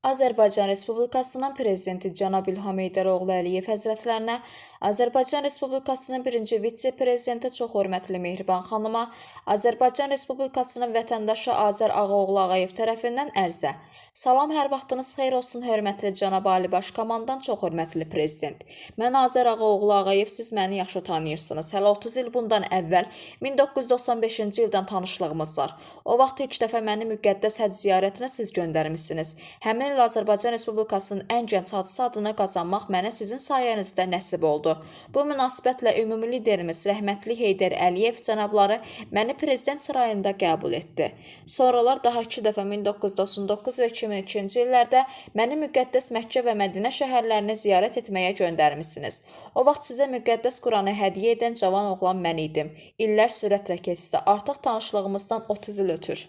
Azərbaycan Respublikasının Prezidenti cənab İlham Heydəroğlu Əliyev həzrətlərinə, Azərbaycan Respublikasının birinci vitse-prezidenti çox hörmətli Mehriban xanıma, Azərbaycan Respublikasının vətəndaşı Azər Ağaoğlu Ağayev tərəfindən ərzə. Salam, hər vaxtınız xeyir olsun, hörmətli cənab Ali Baş Komandan, çox hörmətli Prezident. Mən Azər Ağaoğlu Ağayev, siz məni yaxşı tanıyırsınız. Hələ 30 il bundan əvvəl 1995-ci ildən tanışlığımız var. O vaxt ilk dəfə məni müqəddəs həcc ziyarətinə siz göndərmişsiniz. Həmin il Azərbaycan Respublikasının ən gənc hadisi adını qazanmaq mənə sizin sayənizdə nəsib oldu. Bu münasibətlə ümumi liderimiz rəhmətli Heydər Əliyev cənabları məni Prezident sarayında qəbul etdi. Sonralar daha 2 dəfə 1999 və 2002-ci illərdə məni müqəddəs Məkkə və Mədinə şəhərlərini ziyarət etməyə göndərmişsiniz. O vaxt sizə müqəddəs Quranı hədiyyə edən cavan oğlan mən idim. İllər sürətlə keçdi. Artıq tanışlığımızdan 30 il ötür.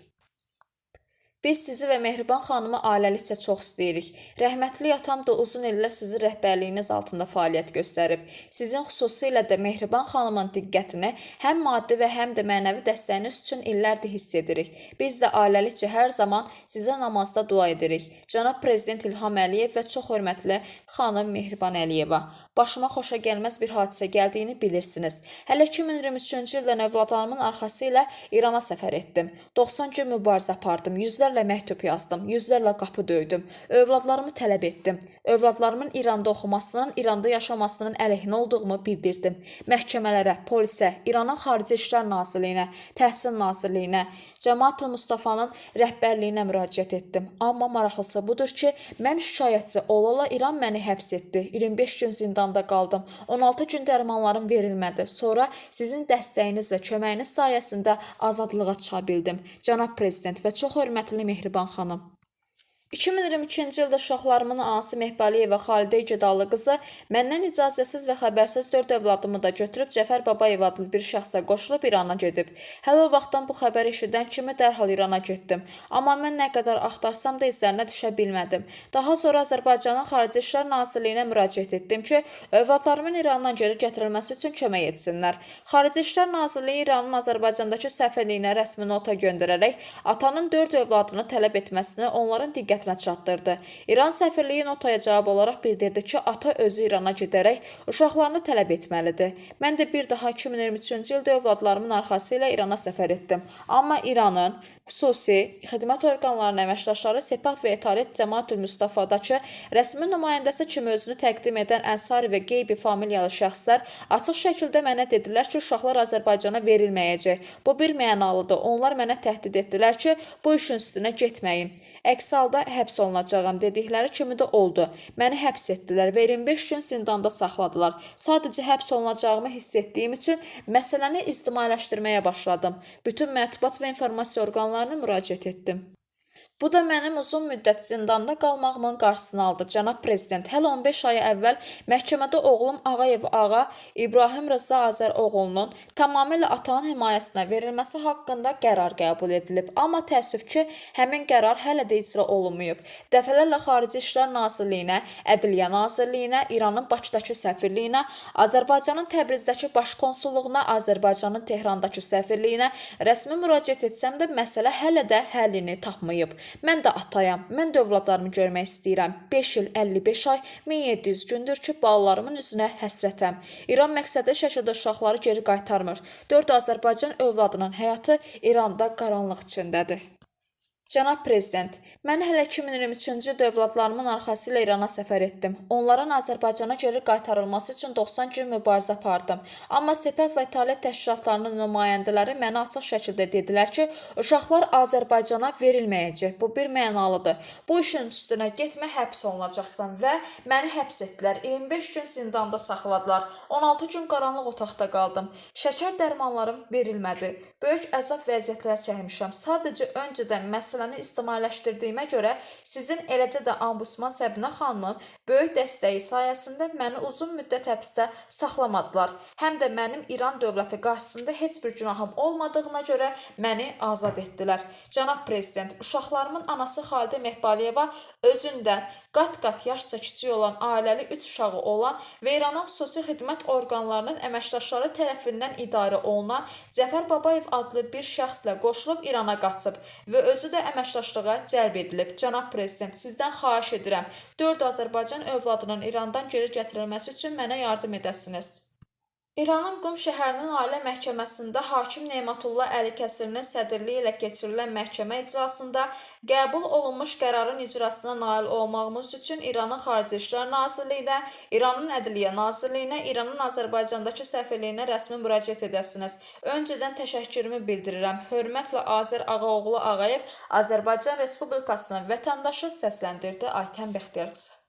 Biz sizi və Mehriban xanımı ailəlikcə çox istəyirik. Rəhmətli atam da uzun illər sizin rəhbərliyiniz altında fəaliyyət göstərib. Sizin xüsusilə də Mehriban xanımın diqqətini həm maddi və həm də mənəvi dəstəyiniz üçün illərdir hiss edirik. Biz də ailəlikcə hər zaman sizə namazda dua edirik. Cənab Prezident İlham Əliyev və çox hörmətli xanım Mehriban Əliyeva. Başıma xoşa gəlməz bir hadisə gəldiyini bilirsiniz. Hələ 2023-cü ildən övladlarımın arxası ilə İrana səfər etdim. 90 gün mübarizə apardım. Yüzlərlə məktub yazdım, yüzlərlə qapı döydüm. Övladlarımı tələb etdim. Övladlarımın İranda oxumasının, İranda yaşamasının əleyhinə olduğumu bildirdim. Məhkəmələrə, polisə, İranın Xarici İşlər Nazirliyinə, Təhsil Nazirliyinə, Cəmaət-ül Mustafanın rəhbərliyinə müraciət etdim. Amma maraqlısı budur ki, mən şikayətçi ola-ola İran məni həbs etdi. 25 gün zindanda qaldım. 16 gün dərmanlarım verilmədi. Sonra sizin dəstəyiniz və köməyiniz sayəsində azadlığa çıxa bildim. Cənab Prezident və çox hörmətli Mehriban xanım. 2022-ci ildə uşaqlarımın anası Mehbaliyeva Xalidə İgidallı qızı məndən icazəsiz və xəbərsiz 4 övladımı da götürüb Cəfər Babayev adlı bir şəxsə qoşulub İrana gedib. Hələ o vaxtdan bu xəbər eşidən kimi dərhal İrana getdim. Amma mən nə qədər axtarsam da izlərinə düşə bilmədim. Daha sonra Azərbaycanın Xarici İşlər Nazirliyinə müraciət etdim ki, övladlarımın İrandan geri gətirilməsi üçün kömək etsinlər. Xarici İşlər Nazirliyi İranın Azərbaycandakı səfirliyinə rəsmi nota göndərərək atanın 4 övladını tələb etməsini onların diqqətinə çatdırdı. İran səfirliyi notaya cavab olaraq bildirdi ki, ata özü İrana gedərək uşaqlarını tələb etməlidir. Mən də bir daha 2023-cü ildə övladlarımın arxası ilə İrana səfər etdim. Amma İranın xüsusi xidmət orqanlarının əməkdaşları Sepah və Etalət Cəmaət-ül Mustafadakı rəsmi nümayəndəsi kimi özünü təqdim edən Ənsari və qeybi familyalı şəxslər açıq şəkildə mənə dedilər ki, uşaqlar Azərbaycana verilməyəcək. Bu bir mənalıdır. Onlar mənə təhdid etdilər ki, bu işin üstünə getməyin. Əks halda həbs olunacağam dedikləri kimi də oldu. Məni həbs etdilər və 25 gün zindanda saxladılar. Sadəcə həbs olunacağımı hiss etdiyim üçün məsələni ictimailəşdirməyə başladım. Bütün mətbuat və informasiya orqanlarına müraciət etdim. Bu da mənim uzun müddət zindanda qalmağımın qarşısını aldı. Cənab Prezident, hələ 15 ay əvvəl məhkəmədə oğlum Ağayev ağa İbrahim Rıza Azəroğlunun tamamilə atanın himayəsinə verilməsi haqqında qərar qəbul edilib. Amma təəssüf ki, həmin qərar hələ də icra olunmayıb. Dəfələrlə Xarici İşlər Nazirliyinə, Ədliyyə Nazirliyinə, İranın Bakıdakı səfirliyinə, Azərbaycanın Təbrizdəki baş konsulluğuna, Azərbaycanın Tehrandakı səfirliyinə rəsmi müraciət etsəm də məsələ hələ də həllini tapmayıb. Mən də atayam, mən də övladlarımı görmək istəyirəm. 5 il, 55 ay, 1700 gündür ki, balalarımın üzünə həsrətəm. İran məqsədli şəkildə uşaqları geri qaytarmır. 4 Azərbaycan övladının həyatı İranda qaranlıq içindədir. Cənab Prezident, mən hələ 2023-cü ildə övladlarımın arxası ilə İrana səfər etdim. Onların Azərbaycana geri qaytarılması üçün 90 gün mübarizə apardım. Amma Sepah və Etalət təşkilatlarının nümayəndələri mənə açıq şəkildə dedilər ki, uşaqlar Azərbaycana verilməyəcək. Bu bir mənalıdır. Bu işin üstünə getmə, həbs olunacaqsan və məni həbs etdilər. 25 gün zindanda saxladılar. 16 gün qaranlıq otaqda qaldım. Şəkər dərmanlarım verilmədi. Böyük əzab vəziyyətlər çəkmişəm. Sadəcə öncədən məsələni ictimailəşdirdiyimə görə sizin eləcə də Ombudsman Səbinə xanımın böyük dəstəyi sayəsində məni uzun müddət həbsdə saxlamadılar. Həm də mənim İran dövləti qarşısında heç bir günahım olmadığına görə məni azad etdilər. Cənab Prezident, uşaqlarımın anası Xalidə Mehbaliyeva özündən qat-qat yaşca kiçik olan ailəli 3 uşağı olan və İranın xüsusi xidmət orqanlarının əməkdaşları tərəfindən idarə olunan Cəfər Babayev adlı bir şəxslə qoşulub İrana qaçıb və özü də əməkdaşlığa cəlb edilib. Cənab Prezident, sizdən xahiş edirəm, 4 Azərbaycan övladının İrandan geri gətirilməsi üçün mənə yardım edəsiniz. İranın Qum şəhərinin Ali Məhkəməsində hakim Nematullah Əlikəsirinin sədrliyi ilə keçirilən məhkəmə iclasında qəbul olunmuş qərarın icrasına nail olmağımız üçün İranın Xarici İşlər Nazirliyinə, İranın Ədliyyə Nazirliyinə, İranın Azərbaycandakı səfirliyinə rəsmi müraciət edəsiniz. Öncədən təşəkkürümü bildirirəm. Hörmətlə Azər Ağaoğlu Ağayev, Azərbaycan Respublikasının vətəndaşı səsləndirdi Aytən Bəxtiyar qızı.